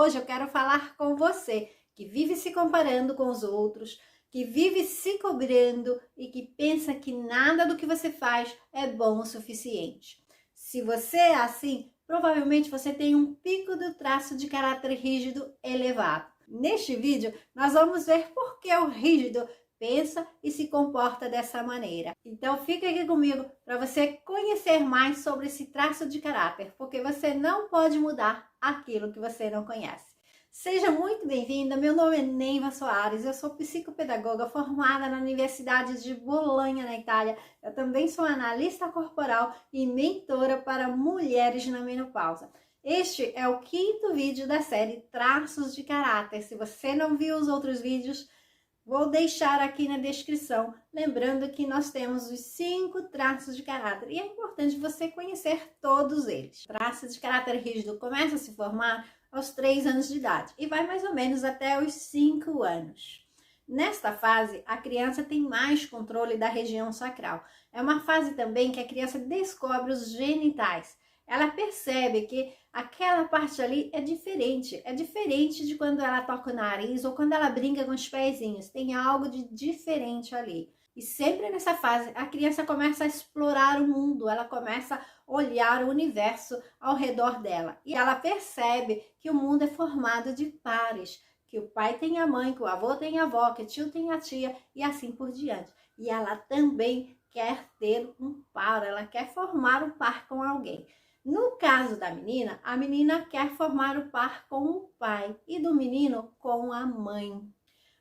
Hoje eu quero falar com você que vive se comparando com os outros, que vive se cobrando e que pensa que nada do que você faz é bom o suficiente. Se você é assim, provavelmente você tem um pico do traço de caráter rígido elevado. Neste vídeo, nós vamos ver por que o rígido pensa e se comporta dessa maneira. Então fica aqui comigo para você conhecer mais sobre esse traço de caráter, porque você não pode mudar aquilo que você não conhece. Seja muito bem-vinda, meu nome é Neiva Soares, eu sou psicopedagoga formada na Universidade de Bolonha, na Itália. Eu também sou analista corporal e mentora para mulheres na menopausa. Este é o 5º vídeo da série Traços de Caráter. Se você não viu os outros vídeos, vou deixar aqui na descrição, lembrando que nós temos os 5 traços de caráter e é importante você conhecer todos eles. O traço de caráter rígido começa a se formar aos 3 anos de idade e vai mais ou menos até os 5 anos. Nesta fase, a criança tem mais controle da região sacral. É uma fase também que a criança descobre os genitais. Ela percebe que aquela parte ali é diferente de quando ela toca o nariz ou quando ela brinca com os pezinhos, tem algo de diferente ali. E sempre nessa fase, a criança começa a explorar o mundo, ela começa a olhar o universo ao redor dela. E ela percebe que o mundo é formado de pares, que o pai tem a mãe, que o avô tem a avó, que o tio tem a tia e assim por diante. E ela também quer ter um par, ela quer formar um par com alguém. No caso da menina, a menina quer formar o par com o pai e do menino com a mãe.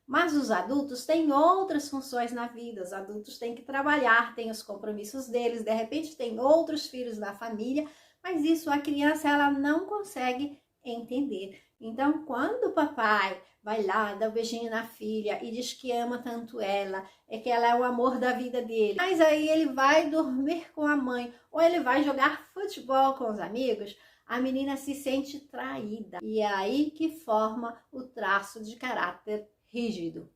Mas os adultos têm outras funções na vida, os adultos têm que trabalhar, têm os compromissos deles, de repente tem outros filhos na família, mas isso a criança ela não consegue entender. Então, quando o papai vai lá, dá um beijinho na filha e diz que ama tanto ela, é que ela é o amor da vida dele, mas aí ele vai dormir com a mãe ou ele vai jogar futebol com os amigos, a menina se sente traída e é aí que forma o traço de caráter rígido.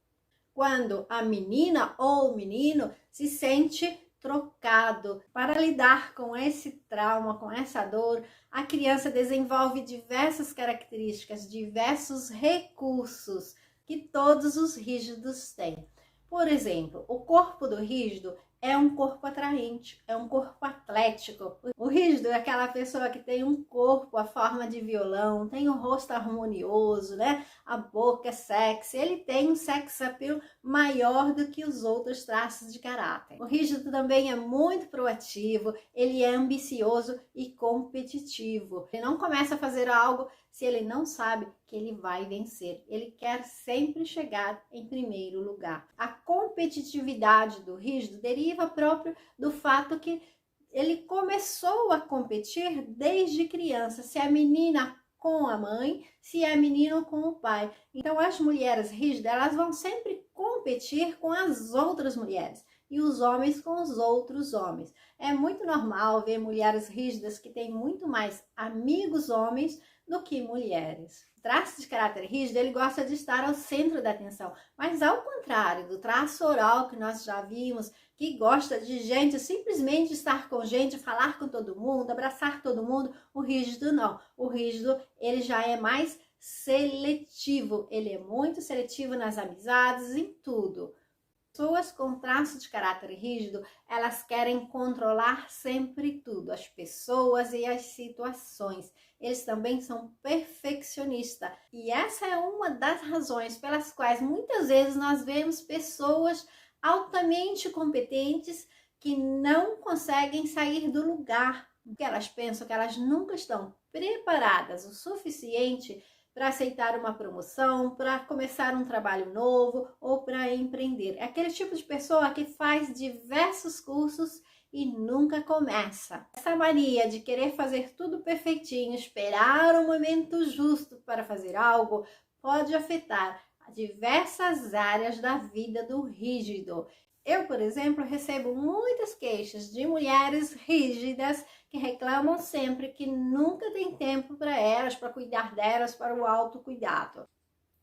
Quando a menina ou o menino se sente trocado. Para lidar com esse trauma, com essa dor, a criança desenvolve diversas características, diversos recursos que todos os rígidos têm. Por exemplo, o corpo do rígido é um corpo atraente, é um corpo atlético. O rígido é aquela pessoa que tem um corpo, a forma de violão, tem um rosto harmonioso, né? A boca é sexy, ele tem um sex appeal maior do que os outros traços de caráter. O rígido também é muito proativo, ele é ambicioso e competitivo. Ele não começa a fazer algo se ele não sabe que ele vai vencer. Ele quer sempre chegar em primeiro lugar. A competitividade do rígido deriva próprio do fato que ele começou a competir desde criança. Se é menina com a mãe, se é menino com o pai. Então as mulheres rígidas, elas vão sempre competir com as outras mulheres e os homens com os outros homens. É muito normal ver mulheres rígidas que têm muito mais amigos homens do que mulheres. O traço de caráter rígido, ele gosta de estar ao centro da atenção, mas ao contrário do traço oral que nós já vimos, que gosta de gente, simplesmente estar com gente, falar com todo mundo, abraçar todo mundo, o rígido não. O rígido, ele já é mais seletivo, ele é muito seletivo nas amizades, em tudo. Pessoas com traço de caráter rígido, elas querem controlar sempre tudo, as pessoas e as situações. Eles também são perfeccionistas. E essa é uma das razões pelas quais muitas vezes nós vemos pessoas altamente competentes que não conseguem sair do lugar, porque elas pensam que elas nunca estão preparadas o suficiente para aceitar uma promoção, para começar um trabalho novo ou para empreender. É aquele tipo de pessoa que faz diversos cursos e nunca começa. Essa mania de querer fazer tudo perfeitinho, esperar o momento justo para fazer algo, pode afetar diversas áreas da vida do rígido. Eu, por exemplo, recebo muitas queixas de mulheres rígidas que reclamam sempre que nunca tem tempo para elas, para cuidar delas, para o autocuidado.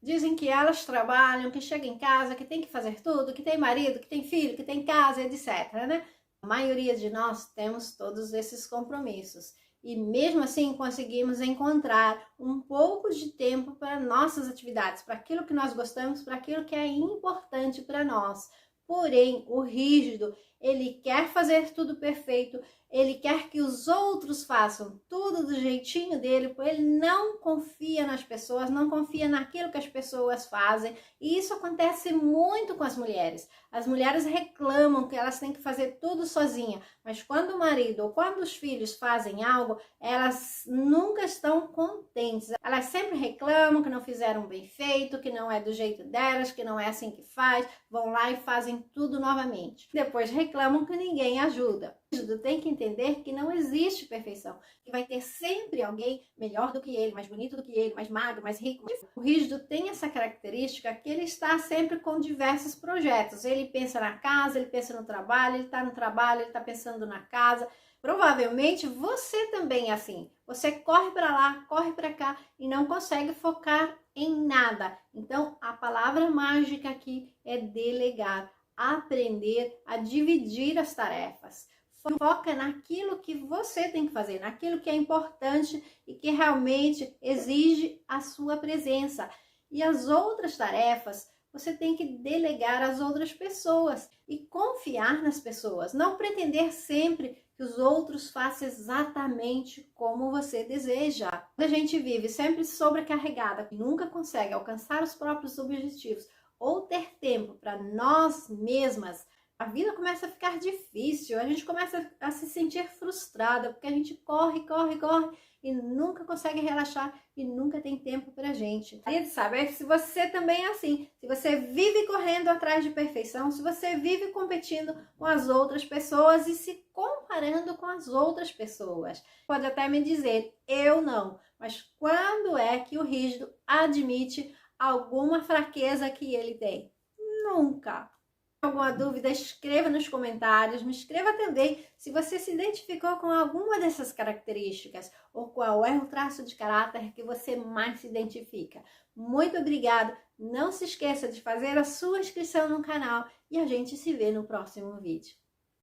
Dizem que elas trabalham, que chegam em casa, que tem que fazer tudo, que tem marido, que tem filho, que tem casa, etc, né? A maioria de nós temos todos esses compromissos. e mesmo assim conseguimos encontrar um pouco de tempo para nossas atividades, para aquilo que nós gostamos, para aquilo que é importante para nós. Porém, o rígido, ele quer fazer tudo perfeito, ele quer que os outros façam tudo do jeitinho dele, porque ele não confia nas pessoas, não confia naquilo que as pessoas fazem. E isso acontece muito com as mulheres. As mulheres reclamam que elas têm que fazer tudo sozinha, mas quando o marido ou quando os filhos fazem algo, elas nunca estão contentes. Elas sempre reclamam que não fizeram bem feito, que não é do jeito delas, que não é assim que faz, vão lá e fazem tudo novamente. Depois reclamam que ninguém ajuda. O rígido tem que entender que não existe perfeição, que vai ter sempre alguém melhor do que ele, mais bonito do que ele, mais magro, mais rico. O rígido tem essa característica que ele está sempre com diversos projetos. Ele pensa na casa, ele pensa no trabalho, ele está no trabalho, ele está pensando na casa. Provavelmente você também é assim. Você corre para lá, corre para cá e não consegue focar em nada. Então, a palavra mágica aqui é delegar, aprender a dividir as tarefas. Foca naquilo que você tem que fazer, naquilo que é importante e que realmente exige a sua presença. E as outras tarefas você tem que delegar às outras pessoas e confiar nas pessoas. Não pretender sempre que os outros façam exatamente como você deseja. Quando a gente vive sempre sobrecarregada, nunca consegue alcançar os próprios objetivos ou ter tempo para nós mesmas, a vida começa a ficar difícil, a gente começa a se sentir frustrada, porque a gente corre e nunca consegue relaxar e nunca tem tempo pra gente. E sabe, se você também é assim, se você vive correndo atrás de perfeição, se você vive competindo com as outras pessoas e se comparando com as outras pessoas, pode até me dizer, eu não, mas quando é que o rígido admite alguma fraqueza que ele tem? Nunca. Alguma dúvida, escreva nos comentários, me escreva também se você se identificou com alguma dessas características ou qual é o traço de caráter que você mais se identifica. Muito obrigada, não se esqueça de fazer a sua inscrição no canal e a gente se vê no próximo vídeo.